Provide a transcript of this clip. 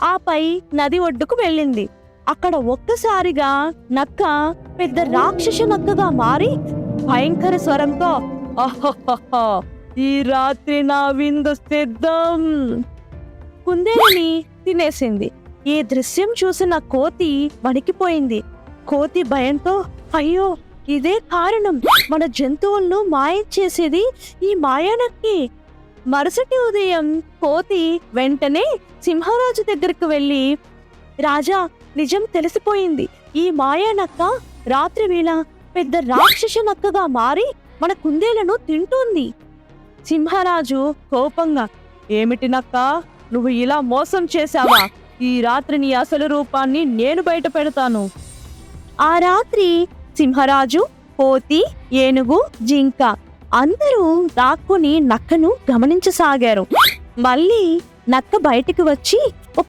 ఆపై నది ఒడ్డుకు వెళ్ళింది. అక్కడ ఒక్కసారిగా నక్క పెద్ద రాక్షస నక్కగా మారి భయంకర స్వరంతో అహహహ, ఈ రాత్రి నా విందు సిద్ధం కుందేలుని తినేసింది. ఈ దృశ్యం చూసిన కోతి వణికిపోయింది. కోతి భయంతో అయ్యో, ఇదే కారణం, మన జంతువులను మాయం చేసేది ఈ మాయానక్కి. మరుసటి ఉదయం కోతి వెంటనే సింహరాజు దగ్గరకు వెళ్ళి, రాజా, నిజం తెలిసిపోయింది. ఈ మాయానక్క రాత్రి వేళ పెద్ద రాక్షస నక్కగా మారి మన కుందేలను తింటుంది. సింహరాజు కోపంగా, ఏమిటి నక్క, నువ్వు ఇలా మోసం చేశావా? ఈ రాత్రి నీ అసలు రూపాన్ని నేను బయట పెడతాను. ఆ రాత్రి సింహరాజు, కోతి, ఏనుగు, జింక అందరూ దాక్కుని నక్కను గమనించసాగారు. మళ్ళీ నక్క బయటికి వచ్చి